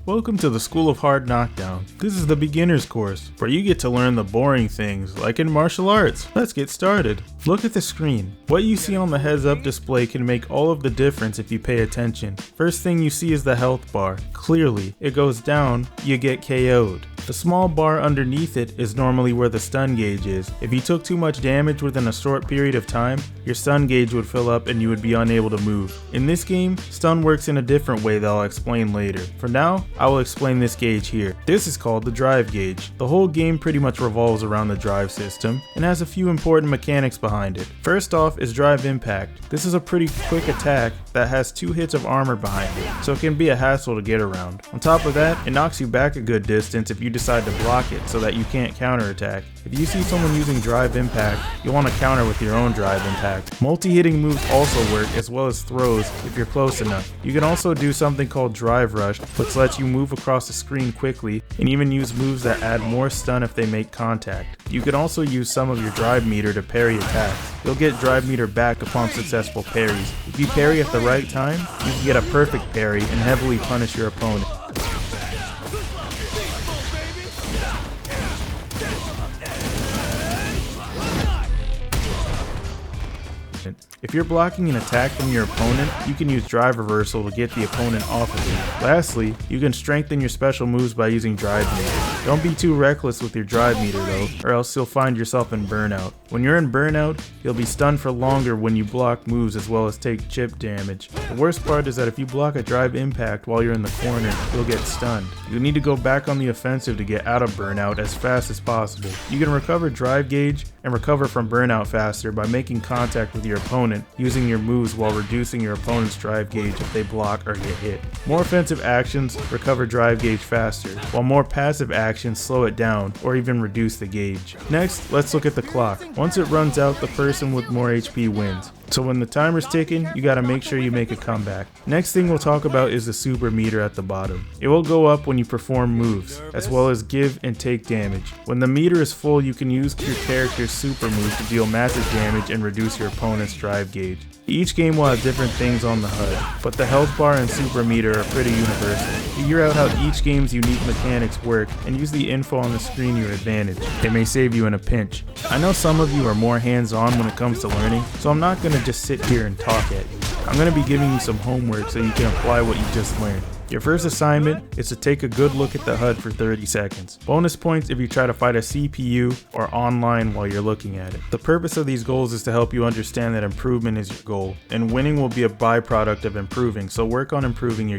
Welcome to the School of Hard Knockdown. This is the beginner's course, where you get to learn the boring things, like in martial arts. Let's get started. Look at the screen. What you see on the heads-up display can make all of the difference if you pay attention. First thing you see is the health bar. Clearly, it goes down, you get KO'd. The small bar underneath it is normally where the stun gauge is. If you took too much damage within a short period of time, your stun gauge would fill up and you would be unable to move. In this game, stun works in a different way that I'll explain later. For now, I will explain this gauge here. This is called the drive gauge. The whole game pretty much revolves around the drive system and has a few important mechanics behind it. First off is drive impact. This is a pretty quick attack that has 2 hits of armor behind it, so it can be a hassle to get around. On top of that, it knocks you back a good distance if you decide to block it so that you can't counterattack. If you see someone using drive impact, you'll want to counter with your own drive impact. Multi-hitting moves also work, as well as throws if you're close enough. You can also do something called drive rush, which lets you move across the screen quickly, and even use moves that add more stun if they make contact. You can also use some of your drive meter to parry attacks. You'll get drive meter back upon successful parries. If you parry at the right time, you can get a perfect parry and heavily punish your opponent. If you're blocking an attack from your opponent, you can use drive reversal to get the opponent off of you. Lastly, you can strengthen your special moves by using drive meter. Don't be too reckless with your drive meter though, or else you'll find yourself in burnout. When you're in burnout, you'll be stunned for longer when you block moves as well as take chip damage. The worst part is that if you block a drive impact while you're in the corner, you'll get stunned. You need to go back on the offensive to get out of burnout as fast as possible. You can recover drive gauge and recover from burnout faster by making contact with your opponent using your moves while reducing your opponent's drive gauge if they block or get hit. More offensive actions recover drive gauge faster, while more passive actions slow it down or even reduce the gauge. Next, let's look at the clock. Once it runs out, the person with more HP wins. So when the timer's ticking, you gotta make sure you make a comeback. Next thing we'll talk about is the super meter at the bottom. It will go up when you perform moves, as well as give and take damage. When the meter is full, you can use your character's super move to deal massive damage and reduce your opponent's drive gauge. Each game will have different things on the HUD, but the health bar and super meter are pretty universal. Figure out how each game's unique mechanics work and use the info on the screen to your advantage. It may save you in a pinch. I know some of you are more hands-on when it comes to learning, so I'm not going to just sit here and talk at you. I'm going to be giving you some homework so you can apply what you just learned. Your first assignment is to take a good look at the HUD for 30 seconds. Bonus points if you try to fight a CPU or online while you're looking at it. The purpose of these goals is to help you understand that improvement is your goal, and winning will be a byproduct of improving, so work on improving your